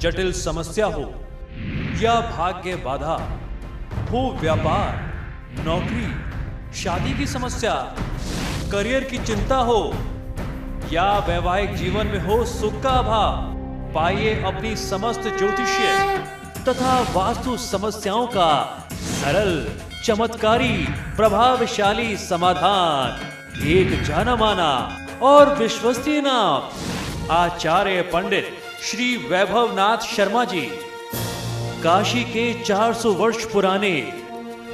जटिल समस्या हो या भाग्य बाधा हो, व्यापार, नौकरी, शादी की समस्या, करियर की चिंता हो या वैवाहिक जीवन में हो सुख का अभाव, पाइए अपनी समस्त ज्योतिषीय तथा वास्तु समस्याओं का सरल, चमत्कारी, प्रभावशाली समाधान। एक जाना माना और विश्वसनीय नाम, आचार्य पंडित श्री वैभवनाथ शर्मा जी, काशी के 400 वर्ष पुराने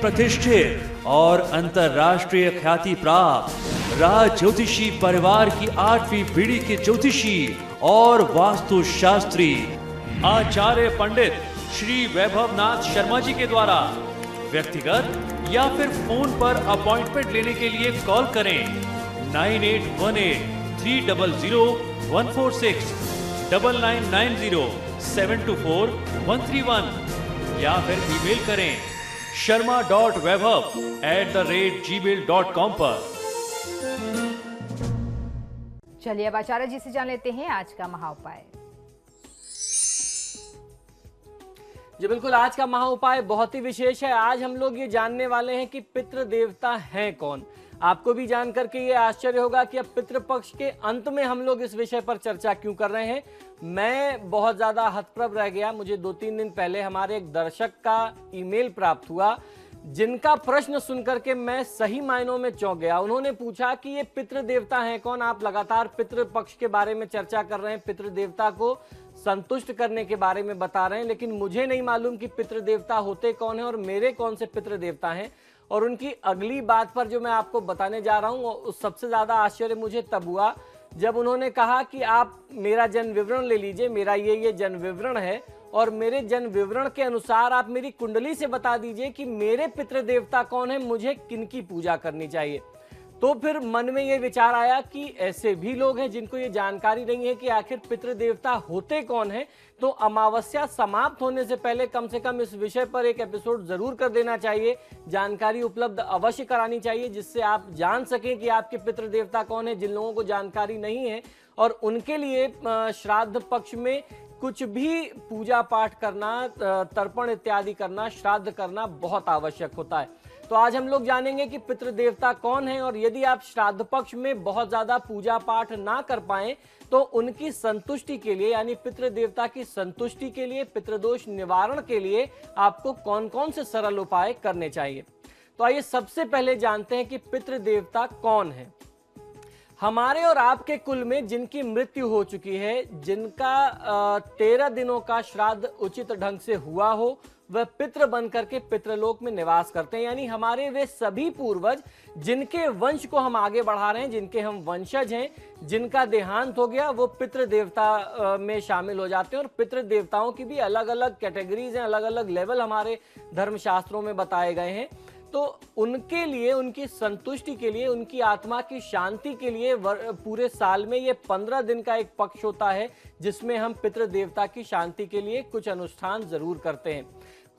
प्रतिष्ठित और अंतरराष्ट्रीय ख्याति प्राप्त राज ज्योतिषी परिवार की 8वीं पीढ़ी के ज्योतिषी और वास्तु शास्त्री आचार्य पंडित श्री वैभवनाथ शर्मा जी के द्वारा व्यक्तिगत या फिर फोन पर अपॉइंटमेंट लेने के लिए कॉल करें 9818-300-146, 9990-724-131 या फिर ईमेल करें sharma.vaibhav@gmail.com पर। चलिए अब आचार्य जी से जान लेते हैं आज का महा उपाय। जी बिल्कुल, आज का महा उपाय बहुत ही विशेष है। आज हम लोग ये जानने वाले हैं कि पितृ देवता हैं कौन। आपको भी जानकर के ये आश्चर्य होगा कि अब पितृपक्ष के अंत में हम लोग इस विषय पर चर्चा क्यों कर रहे हैं। मैं बहुत ज्यादा हतप्रभ रह गया। मुझे 2-3 दिन पहले हमारे एक दर्शक का ईमेल प्राप्त हुआ, जिनका प्रश्न सुनकर के मैं सही मायनों में चौंक गया। उन्होंने पूछा कि ये पितृ देवता हैं कौन। आप लगातार पितृपक्ष के बारे में चर्चा कर रहे हैं, पितृ देवता को संतुष्ट करने के बारे में बता रहे हैं, लेकिन मुझे नहीं मालूम कि पितृ देवता होते कौन है और मेरे कौन से पितृ देवता हैं। और उनकी अगली बात पर जो मैं आपको बताने जा रहा हूं, उस सबसे ज्यादा आश्चर्य मुझे तब हुआ जब उन्होंने कहा कि आप मेरा जन्म विवरण ले लीजिए, मेरा ये जन्म विवरण है और मेरे जन्म विवरण के अनुसार आप मेरी कुंडली से बता दीजिए कि मेरे पितृ देवता कौन है, मुझे किनकी पूजा करनी चाहिए। तो फिर मन में ये विचार आया कि ऐसे भी लोग हैं जिनको ये जानकारी नहीं है कि आखिर पितृ देवता होते कौन है। तो अमावस्या समाप्त होने से पहले कम से कम इस विषय पर एक एपिसोड जरूर कर देना चाहिए, जानकारी उपलब्ध अवश्य करानी चाहिए, जिससे आप जान सकें कि आपके पितृ देवता कौन है। जिन लोगों को जानकारी नहीं है और उनके लिए श्राद्ध पक्ष में कुछ भी पूजा पाठ करना, तर्पण इत्यादि करना, श्राद्ध करना बहुत आवश्यक होता है। तो आज हम लोग जानेंगे कि पितृ देवता कौन है और यदि आप श्राद्ध पक्ष में बहुत ज्यादा पूजा पाठ ना कर पाएं तो उनकी संतुष्टि के लिए, यानी पितृ देवता की संतुष्टि के लिए, पितृदोष निवारण के लिए आपको कौन कौन से सरल उपाय करने चाहिए। तो आइए सबसे पहले जानते हैं कि पितृ देवता कौन है। हमारे और आपके कुल में जिनकी मृत्यु हो चुकी है, जिनका 13 दिनों का श्राद्ध उचित ढंग से हुआ हो, वह पितृ बन करके पितृलोक में निवास करते हैं। यानी हमारे वे सभी पूर्वज जिनके वंश को हम आगे बढ़ा रहे हैं, जिनके हम वंशज हैं, जिनका देहांत हो गया, वो पितृ देवता में शामिल हो जाते हैं। और पितृ देवताओं की भी अलग अलग कैटेगरीज हैं, अलग अलग लेवल हमारे धर्मशास्त्रों में बताए गए हैं। तो उनके लिए, उनकी संतुष्टि के लिए, उनकी आत्मा की शांति के लिए पूरे साल में ये 15 दिन का एक पक्ष होता है जिसमें हम पितृ देवता की शांति के लिए कुछ अनुष्ठान जरूर करते हैं।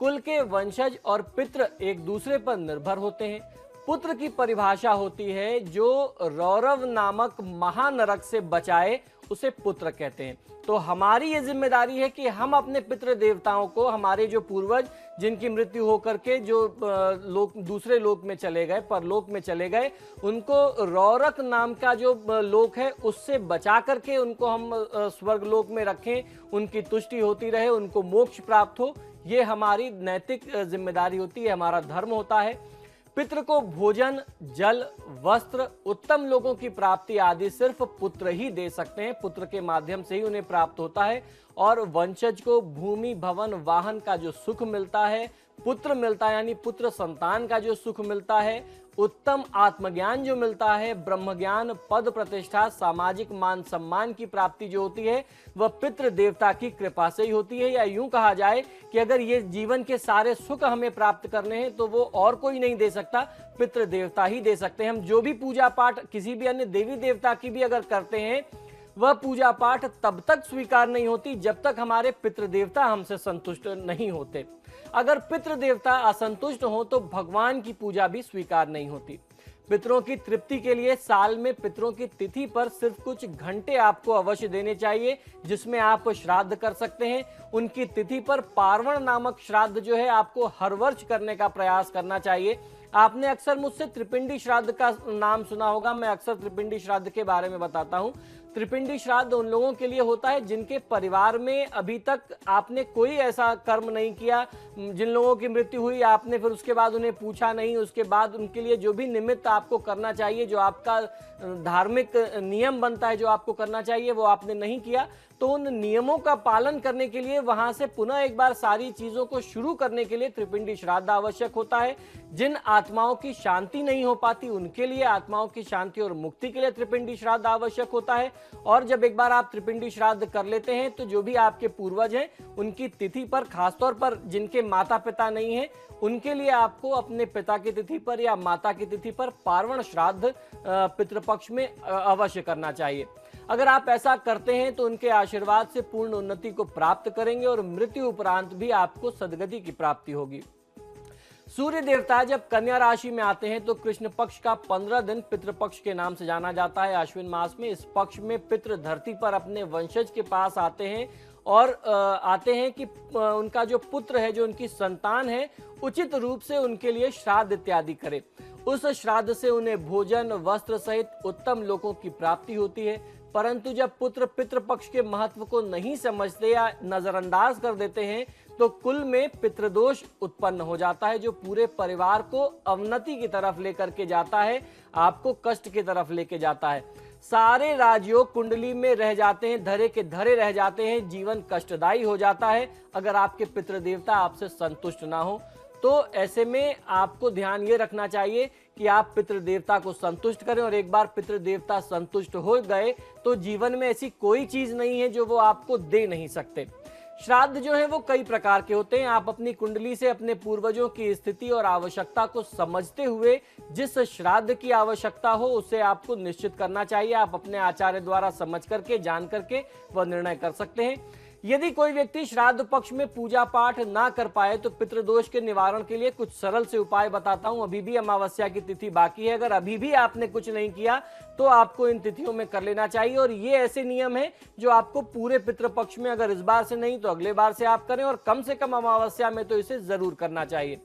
कुल के वंशज और पितृ एक दूसरे पर निर्भर होते हैं। पुत्र की परिभाषा होती है जो रौरव नामक महानरक से बचाए, उसे पुत्र कहते हैं। तो हमारी ये जिम्मेदारी है कि हम अपने पितृ देवताओं को, हमारे जो पूर्वज जिनकी मृत्यु होकर के जो लोक दूसरे लोक में चले गए, परलोक में चले गए, उनको रौरक नाम का जो लोक है उससे बचा करके उनको हम स्वर्ग लोक में रखें, उनकी तुष्टि होती रहे, उनको मोक्ष प्राप्त हो। ये हमारी नैतिक जिम्मेदारी होती है, हमारा धर्म होता है। पितृ को भोजन, जल, वस्त्र, उत्तम लोगों की प्राप्ति आदि सिर्फ पुत्र ही दे सकते हैं। पुत्र के माध्यम से ही उन्हें प्राप्त होता है। और वंशज को भूमि, भवन, वाहन का जो सुख मिलता है, पुत्र मिलता है, यानी पुत्र संतान का जो सुख मिलता है, उत्तम आत्मज्ञान जो मिलता है, ब्रह्म ज्ञान, पद प्रतिष्ठा, सामाजिक मान सम्मान की प्राप्ति जो होती है, वह पितृ देवता की कृपा से ही होती है। या यूं कहा जाए कि अगर ये जीवन के सारे सुख हमें प्राप्त करने हैं तो वो और कोई नहीं दे सकता, पितृ देवता ही दे सकते हैं। हम जो भी पूजा पाठ किसी भी अन्य देवी देवता की भी अगर करते हैं, वह पूजा पाठ तब तक स्वीकार नहीं होती जब तक हमारे पितृ देवता हमसे संतुष्ट नहीं होते। अगर पितृ देवता असंतुष्ट हो तो भगवान की पूजा भी स्वीकार नहीं होती। पितरों की तृप्ति के लिए साल में पितरों की तिथि पर सिर्फ कुछ घंटे आपको अवश्य देने चाहिए, जिसमें आप श्राद्ध कर सकते हैं। उनकी तिथि पर पार्वण नामक श्राद्ध जो है आपको हर वर्ष करने का प्रयास करना चाहिए। आपने अक्सर मुझसे त्रिपिंडी श्राद्ध का नाम सुना होगा, मैं अक्सर त्रिपिंडी श्राद्ध के बारे में बताता हूं। त्रिपिंडी श्राद्ध उन लोगों के लिए होता है जिनके परिवार में अभी तक आपने कोई ऐसा कर्म नहीं किया, जिन लोगों की मृत्यु हुई आपने फिर उसके बाद उन्हें पूछा नहीं, उसके बाद उनके लिए जो भी निमित्त आपको करना चाहिए, जो आपका धार्मिक नियम बनता है जो आपको करना चाहिए, वो आपने नहीं किया, तो उन नियमों का पालन करने के लिए वहां से पुनः एक बार सारी चीजों को शुरू करने के लिए त्रिपिंडी श्राद्ध आवश्यक होता है। जिन आत्माओं की शांति नहीं हो पाती उनके लिए, आत्माओं की शांति और मुक्ति के लिए त्रिपिंडी श्राद्ध आवश्यक होता है। और जब एक बार आप त्रिपिंडी श्राद्ध कर लेते हैं तो जो भी आपके पूर्वज हैं उनकी तिथि पर, खासतौर पर जिनके माता पिता नहीं है, उनके लिए आपको अपने पिता की तिथि पर या माता की तिथि पर पार्वण श्राद्ध पितृपक्ष में अवश्य करना चाहिए। अगर आप ऐसा करते हैं तो उनके आशीर्वाद से पूर्ण उन्नति को प्राप्त करेंगे और मृत्यु उपरांत भी आपको सद्गति की प्राप्ति होगी। सूर्य देवता जब कन्या राशि में आते हैं तो कृष्ण पक्ष का 15 दिन पितृपक्ष के नाम से जाना जाता है। अश्विन मास में इस पक्ष में पितृ धरती पर अपने वंशज के पास आते हैं और आते हैं कि उनका जो पुत्र है, जो उनकी संतान है, उचित रूप से उनके लिए श्राद्ध इत्यादि करे। उस श्राद्ध से उन्हें भोजन, वस्त्र सहित उत्तम लोकों की प्राप्ति होती है। परंतु जब पुत्र पितृपक्ष के महत्व को नहीं समझते या नजरअंदाज कर देते हैं तो कुल में पितृदोष उत्पन्न हो जाता है, जो पूरे परिवार को अवनति की तरफ लेकर के जाता है, आपको कष्ट की तरफ लेके जाता है। सारे राजयोग कुंडली में रह जाते हैं, धरे के धरे रह जाते हैं, जीवन कष्टदायी हो जाता है अगर आपके पितृदेवता आपसे संतुष्ट ना हो। तो ऐसे में आपको ध्यान ये रखना चाहिए कि आप पितृदेवता को संतुष्ट करें, और एक बार पितृदेवता संतुष्ट हो गए तो जीवन में ऐसी कोई चीज नहीं है जो वो आपको दे नहीं सकते। श्राद्ध जो है वो कई प्रकार के होते हैं। आप अपनी कुंडली से अपने पूर्वजों की स्थिति और आवश्यकता को समझते हुए जिस श्राद्ध की आवश्यकता हो उसे आपको निश्चित करना चाहिए। आप अपने आचार्य द्वारा समझ करके, जान करके वह निर्णय कर सकते हैं। यदि कोई व्यक्ति श्राद्ध पक्ष में पूजा पाठ ना कर पाए तो पितृदोष के निवारण के लिए कुछ सरल से उपाय बताता हूं। अभी भी अमावस्या की तिथि बाकी है, अगर अभी भी आपने कुछ नहीं किया तो आपको इन तिथियों में कर लेना चाहिए। और ये ऐसे नियम है जो आपको पूरे पितृपक्ष में, अगर इस बार से नहीं तो अगले बार से आप करें, और कम से कम अमावस्या में तो इसे जरूर करना चाहिए।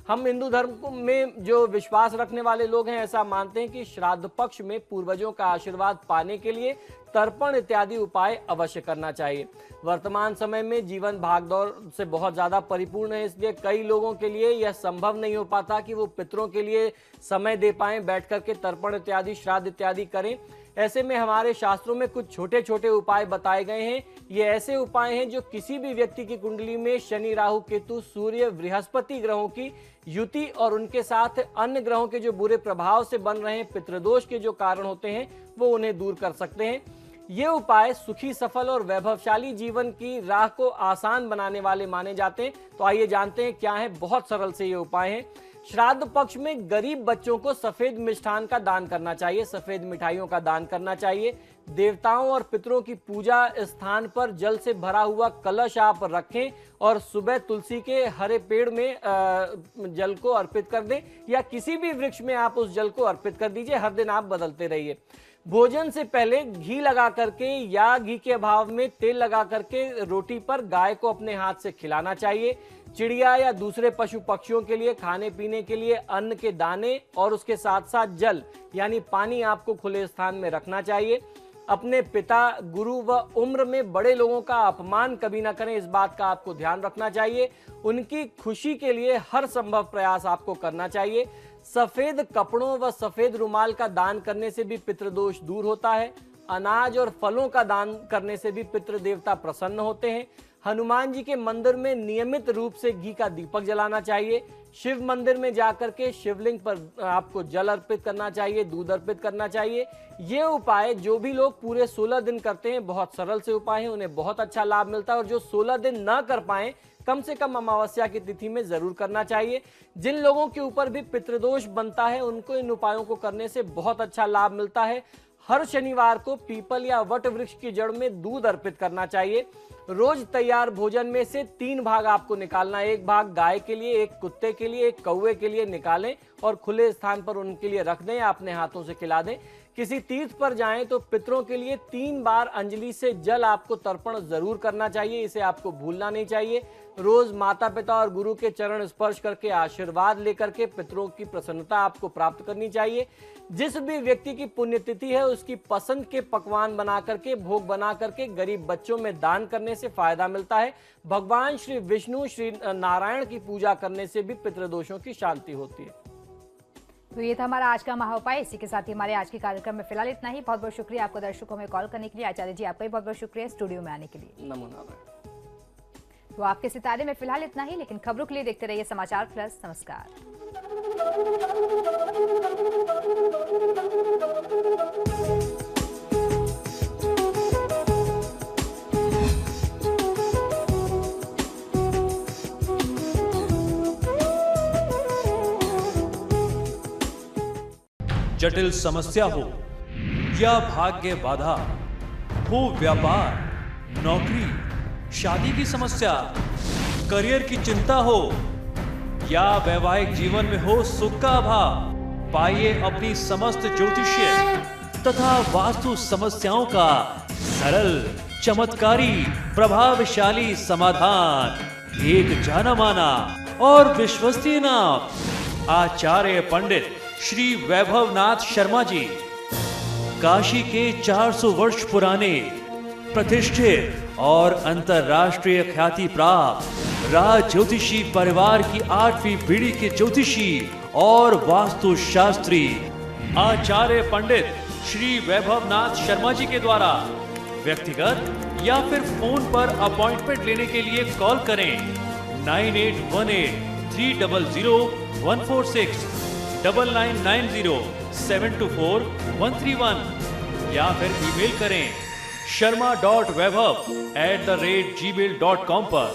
हम हिंदू धर्म में जो विश्वास रखने वाले लोग हैं ऐसा मानते हैं कि श्राद्ध पक्ष में पूर्वजों का आशीर्वाद पाने के लिए तर्पण इत्यादि उपाय अवश्य करना चाहिए। वर्तमान समय में जीवन भागदौड़ से बहुत ज्यादा परिपूर्ण है, इसलिए कई लोगों के लिए यह संभव नहीं हो पाता कि वो पितरों के लिए समय दे पाएं, बैठ करके तर्पण इत्यादि, श्राद्ध इत्यादि करें। ऐसे में हमारे शास्त्रों में कुछ छोटे छोटे उपाय बताए गए हैं। ये ऐसे उपाय हैं जो किसी भी व्यक्ति की कुंडली में शनि, राहु, केतु, सूर्य, बृहस्पति ग्रहों की युति और उनके साथ अन्य ग्रहों के जो बुरे प्रभाव से बन रहे हैं पितृदोष के जो कारण होते हैं वो उन्हें दूर कर सकते हैं। ये उपाय सुखी, सफल और वैभवशाली जीवन की राह को आसान बनाने वाले माने जाते हैं। तो आइए जानते हैं क्या है। बहुत सरल से ये उपाय हैं। श्राद्ध पक्ष में गरीब बच्चों को सफेद मिष्ठान का दान करना चाहिए, सफेद मिठाइयों का दान करना चाहिए। देवताओं और पितरों की पूजा स्थान पर जल से भरा हुआ कलश आप रखें और सुबह तुलसी के हरे पेड़ में जल को अर्पित कर दें, या किसी भी वृक्ष में आप उस जल को अर्पित कर दीजिए। हर दिन आप बदलते रहिए। भोजन से पहले घी लगा करके या घी के अभाव में तेल लगा करके रोटी पर गाय को अपने हाथ से खिलाना चाहिए। चिड़िया या दूसरे पशु पक्षियों के लिए खाने पीने के लिए अन्न के दाने और उसके साथ साथ जल यानी पानी आपको खुले स्थान में रखना चाहिए। अपने पिता, गुरु व उम्र में बड़े लोगों का अपमान कभी ना करें, इस बात का आपको ध्यान रखना चाहिए। उनकी खुशी के लिए हर संभव प्रयास आपको करना चाहिए। सफेद कपड़ों व सफेद रुमाल का दान करने से भी पितृदोष दूर होता है। अनाज और फलों का दान करने से भी पितृ देवता प्रसन्न होते हैं। हनुमान जी के मंदिर में नियमित रूप से घी का दीपक जलाना चाहिए। शिव मंदिर में जाकर के शिवलिंग पर आपको जल अर्पित करना चाहिए, दूध अर्पित करना चाहिए। ये उपाय जो भी लोग पूरे 16 दिन करते हैं, बहुत सरल से उपाय हैं, उन्हें बहुत अच्छा लाभ मिलता है। और जो 16 दिन ना कर पाए, कम से कम अमावस्या की तिथि में जरूर करना चाहिए। जिन लोगों के ऊपर भी पितृदोष बनता है उनको इन उपायों को करने से बहुत अच्छा लाभ मिलता है। हर शनिवार को पीपल या वट वृक्ष की जड़ में दूध अर्पित करना चाहिए। रोज तैयार भोजन में से 3 भाग आपको निकालना है। 1 भाग गाय के लिए, 1 कुत्ते के लिए, 1 कौवे के लिए निकालें और खुले स्थान पर उनके लिए रख दें या अपने हाथों से खिला दें। किसी तीर्थ पर जाएं तो पितरों के लिए 3 बार अंजलि से जल आपको तर्पण जरूर करना चाहिए, इसे आपको भूलना नहीं चाहिए। रोज माता पिता और गुरु के चरण स्पर्श करके आशीर्वाद लेकर के पितरों की प्रसन्नता आपको प्राप्त करनी चाहिए। जिस भी व्यक्ति की पुण्यतिथि है उसकी पसंद के पकवान बना करके, भोग बना करके गरीब बच्चों में दान करने से फायदा मिलता है। भगवान श्री विष्णु, श्री नारायण की पूजा करने से भी पितृदोषों की शांति होती है। तो ये था हमारा आज का महाउपाय। इसी के साथ ही हमारे आज के कार्यक्रम में फिलहाल इतना ही। बहुत बहुत शुक्रिया आपको दर्शकों में कॉल करने के लिए। आचार्य जी आपका भी बहुत बहुत शुक्रिया स्टूडियो में आने के लिए। नमो नारायण। तो आपके सितारे में फिलहाल इतना ही, लेकिन खबरों के लिए देखते रहिए समाचार प्लस। नमस्कार। जटिल समस्या हो या भाग्य बाधा, हो व्यापार, नौकरी, शादी की समस्या, करियर की चिंता हो या वैवाहिक जीवन में हो सुख का अभाव, पाइए अपनी समस्त ज्योतिषीय तथा वास्तु समस्याओं का सरल, चमत्कारी, प्रभावशाली समाधान। एक जाना माना और विश्वसनीय नाम आचार्य पंडित श्री वैभवनाथ शर्मा जी। काशी के 400 वर्ष पुराने प्रतिष्ठित और अंतरराष्ट्रीय ख्याति प्राप्त राज ज्योतिषी परिवार की 8वीं पीढ़ी के ज्योतिषी और वास्तु शास्त्री आचार्य पंडित श्री वैभवनाथ शर्मा जी के द्वारा व्यक्तिगत या फिर फोन पर अपॉइंटमेंट लेने के लिए कॉल करें 9818 300 146 9990 724 131 या फिर ईमेल करें sharma.vaibhav@gmail.com पर।